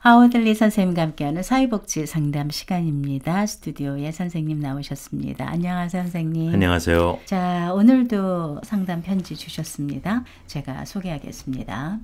하워들리 선생님과 함께하는 사회복지 상담 시간입니다. 스튜디오에 선생님 나오셨습니다. 안녕하세요, 선생님. 안녕하세요. 자, 오늘도 상담 편지 주셨습니다. 제가 소개하겠습니다.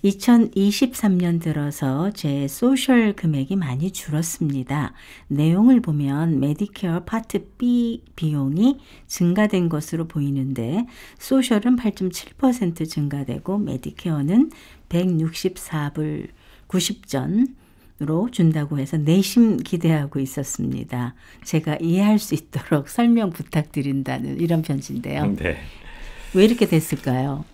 2023년 들어서 제 소셜 금액이 많이 줄었습니다. 내용을 보면 메디케어 파트 B 비용이 증가된 것으로 보이는데 소셜은 8.7% 증가되고 메디케어는 164불 90전으로 준다고 해서 내심 기대하고 있었습니다. 제가 이해할 수 있도록 설명 부탁드린다는 이런 편지인데요. 네. 왜 이렇게 됐을까요?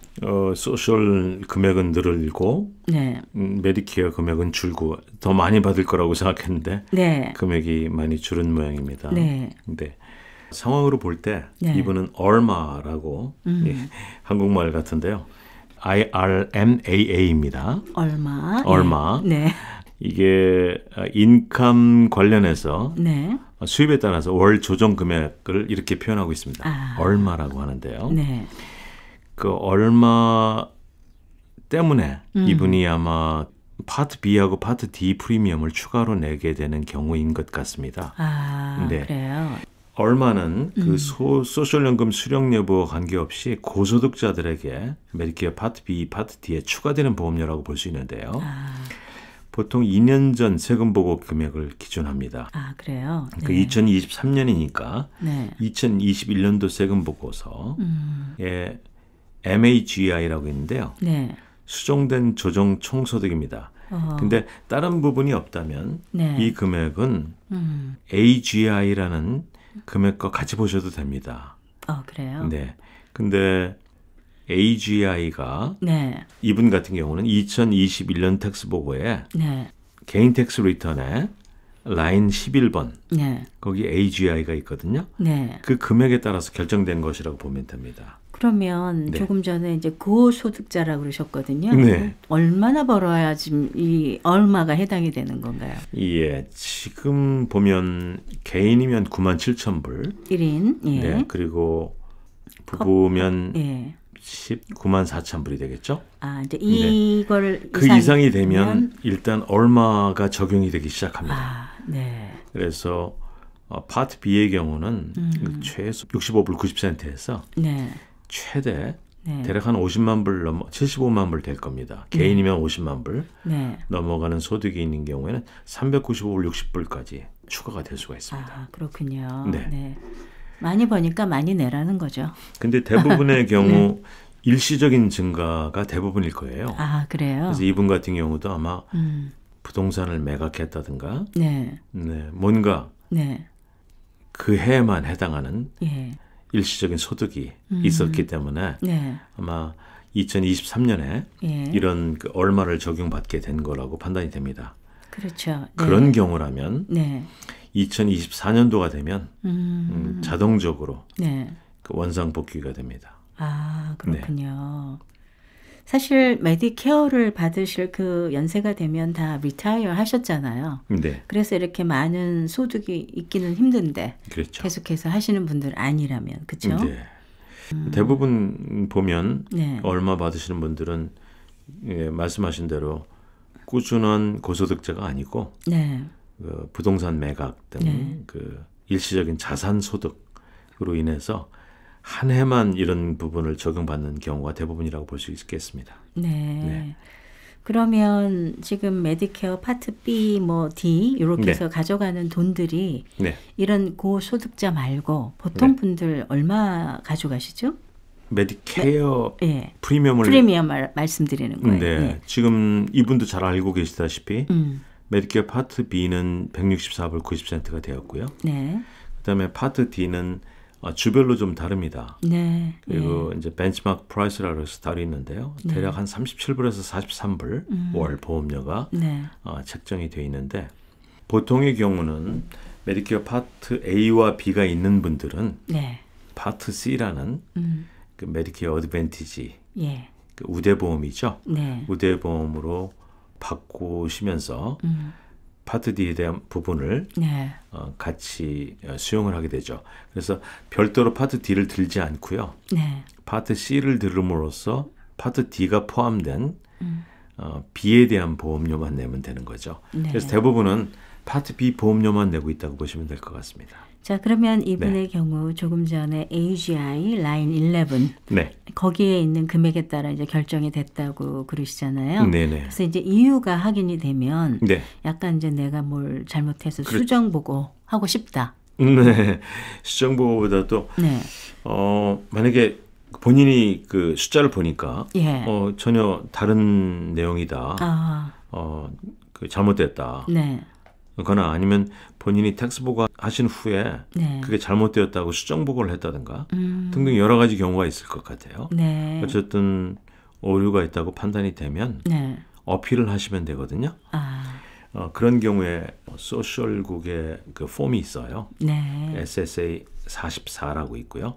소셜 금액은 늘고 네. 메디케어 금액은 줄고 더 많이 받을 거라고 생각했는데 네. 금액이 많이 줄은 모양입니다. 네. 근데 상황으로 볼 때 네. 이분은 얼마라고 한국말 같은데요. IRMAA입니다. 얼마. 네. 이게 인컴 관련해서 네. 수입에 따라서 월 조정 금액을 이렇게 표현하고 있습니다. 얼마라고 하는데요. 네. 그 얼마 때문에 이분이 아마 파트 B하고 파트 D 프리미엄을 추가로 내게 되는 경우인 것 같습니다. 네. 그래요. 얼마는 그 소셜연금 수령 여부와 관계없이 고소득자들에게 메디케어 파트 B, 파트 D에 추가되는 보험료라고 볼 수 있는데요. 보통 2년 전 세금 보고 금액을 기준합니다. 그래요? 네. 그 2023년이니까 네. 2021년도 세금 보고서에 MAGI라고 있는데요. 네. 수정된 조정 총소득입니다. 근데 다른 부분이 없다면 네. 이 금액은 AGI라는 금액과 같이 보셔도 됩니다. 그래요? 네. 근데 AGI가 네. 이분 같은 경우는 2021년 텍스 보고에 네. 개인 텍스 리턴에 라인 11번 네. 거기 AGI가 있거든요. 네. 그 금액에 따라서 결정된 것이라고 보면 됩니다. 그러면 네. 조금 전에 이제 고소득자라고 그러셨거든요. 네. 얼마나 벌어야 지금 이 얼마가 해당이 되는 건가요? 예, 지금 보면 개인이면 97,000불. 1인. 예. 네, 그리고 부부면 예. 194,000불이 되겠죠? 이제 이걸 그 이상이 되면 일단 얼마가 적용이 되기 시작합니다. 네. 그래서 파트 B의 경우는 최소 65불 90센트에서 네. 최대 네. 대략 한 50만 불 넘어 75만 불 될 겁니다. 개인이면 50만 불 네. 넘어가는 소득이 있는 경우에는 395불 60불까지 추가가 될 수가 있습니다. 그렇군요. 네. 네. 많이 버니까 많이 내라는 거죠. 근데 대부분의 경우 일시적인 증가가 대부분일 거예요. 그래요? 그래서 이분 같은 경우도 아마 부동산을 매각했다든가 네. 네, 뭔가 네. 그 해에만 해당하는 예. 일시적인 소득이 있었기 때문에 네. 아마 2023년에 예. 이런 그 얼마를 적용받게 된 거라고 판단이 됩니다. 그렇죠. 네. 그런 경우라면 네. 2024년도가 되면 자동적으로 네. 그 원상 복귀가 됩니다. 그렇군요. 사실 메디케어를 받으실 그 연세가 되면 다 리타이어 하셨잖아요. 네. 그래서 이렇게 많은 소득이 있기는 힘든데 그렇죠. 계속해서 하시는 분들 아니라면 그렇죠? 네. 대부분 보면 네. 얼마 받으시는 분들은 말씀하신 대로 꾸준한 고소득자가 아니고 네. 그 부동산 매각 등 그 일시적인 자산 소득으로 인해서 한 해만 이런 부분을 적용받는 경우가 대부분이라고 볼 수 있겠습니다. 네. 그러면 지금 메디케어 파트 B, D 이렇게 해서 가져가는 돈들이 이런 고소득자 말고 보통 분들 얼마 가져가시죠? 메디케어 프리미엄 말씀드리는 거예요. 네. 지금 이분도 잘 알고 계시다시피 메디케어 파트 B는 164불 90센트가 되었고요. 네. 그다음에 파트 D는 주별로 좀 다릅니다. 네. 그리고 이제 벤치마크 프라이스라고 해서 따로 있는데요. 대략 한 37불에서 43불 월 보험료가 책정이 되어 있는데 보통의 경우는 메디케어 파트 A와 B가 있는 분들은 파트 C라는 그 메디케어 어드밴티지 그 우대보험이죠. 우대보험으로 바꾸시면서 파트 D에 대한 부분을 같이 수용을 하게 되죠. 그래서 별도로 파트 D를 들지 않고요. 파트 C를 들음으로써 파트 D가 포함된 B에 대한 보험료만 내면 되는 거죠. 네. 그래서 대부분은 파트 B 보험료만 내고 있다고 보시면 될 것 같습니다. 자, 그러면 이분의 경우 조금 전에 AGI 라인 11 거기에 있는 금액에 따라 이제 결정이 됐다고 그러시잖아요. 네네. 그래서 이제 이유가 확인이 되면 약간 이제 내가 뭘 잘못해서 수정 보고 하고 싶다. 네, 수정 보고보다도 만약에 본인이 그 숫자를 보니까 전혀 다른 내용이다. 그 잘못됐다. 거나 아니면 본인이 텍스 보고 하신 후에 그게 잘못되었다고 수정 보고를 했다든가 등등 여러 가지 경우가 있을 것 같아요. 어쨌든 오류가 있다고 판단이 되면 어필을 하시면 되거든요. 그런 경우에 소셜국에 그 폼이 있어요. SSA 44라고 있고요.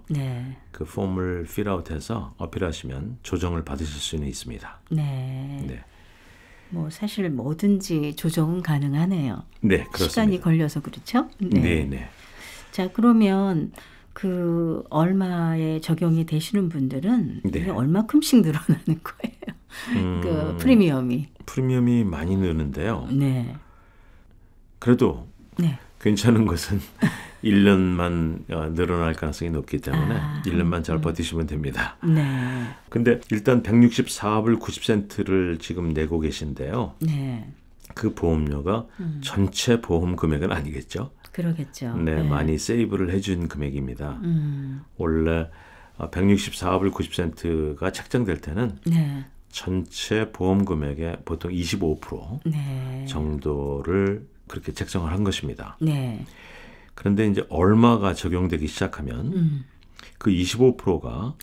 그 폼을 필아웃해서 어필하시면 조정을 받으실 수는 있습니다. 뭐 사실 뭐든지 조정은 가능하네요. 네, 그렇습니다. 시간이 걸려서 그렇죠? 네. 자, 그러면 그 얼마에 적용이 되시는 분들은 이게 얼마큼씩 늘어나는 거예요? 그 프리미엄이 많이 느는데요. 그래도 괜찮은 것은 1년만 늘어날 가능성이 높기 때문에 1년만 잘 버티시면 됩니다. 근데 일단 164불 90센트를 지금 내고 계신데요. 그 보험료가 전체 보험 금액은 아니겠죠? 그러겠죠. 많이 세이브를 해준 금액입니다. 원래 164불 90센트가 책정될 때는 전체 보험 금액의 보통 25% 정도를 그렇게 책정을 한 것입니다. 그런데 이제 얼마가 적용되기 시작하면 그 25%가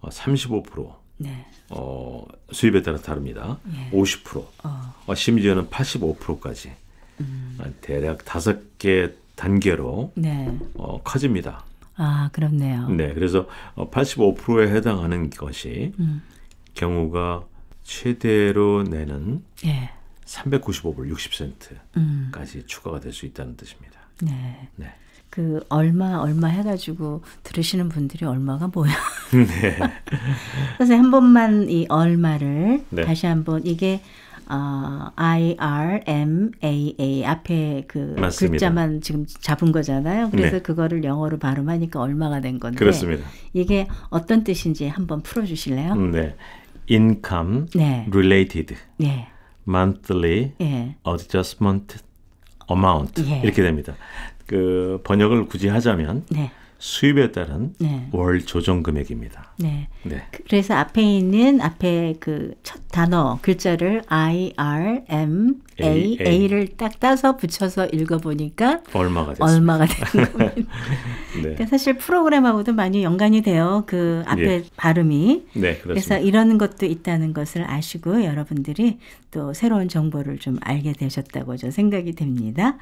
35%, 수입에 따라 다릅니다. 50%, 심지어는 85%까지 대략 5개 단계로 커집니다. 아, 그렇네요. 그래서 85%에 해당하는 것이 경우가 최대로 내는 395불 60센트까지 추가가 될 수 있다는 뜻입니다. 그 얼마 해가지고 들으시는 분들이 얼마가 뭐야? 그래서 한 번만 이 얼마를 다시 한번 이게 IRMAA 앞에 그 맞습니다. 글자만 지금 잡은 거잖아요. 그래서 그거를 영어로 발음하니까 얼마가 된 건데 그렇습니다. 이게 어떤 뜻인지 한번 풀어주실래요? Income related monthly adjustment amount 이렇게 됩니다. 그 번역을 굳이 하자면 수입에 따른 월 조정 금액입니다. 그래서 앞에 있는 그 첫 단어 글자를 IRMAA를 딱 따서 붙여서 읽어보니까 얼마가 되는 겁니다. 그러니까 사실 프로그램하고도 많이 연관이 돼요. 그 앞에 발음이. 그래서 이런 것도 있다는 것을 아시고 여러분들이 또 새로운 정보를 좀 알게 되셨다고 저 생각이 됩니다.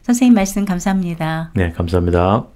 선생님 말씀 감사합니다. 네, 감사합니다.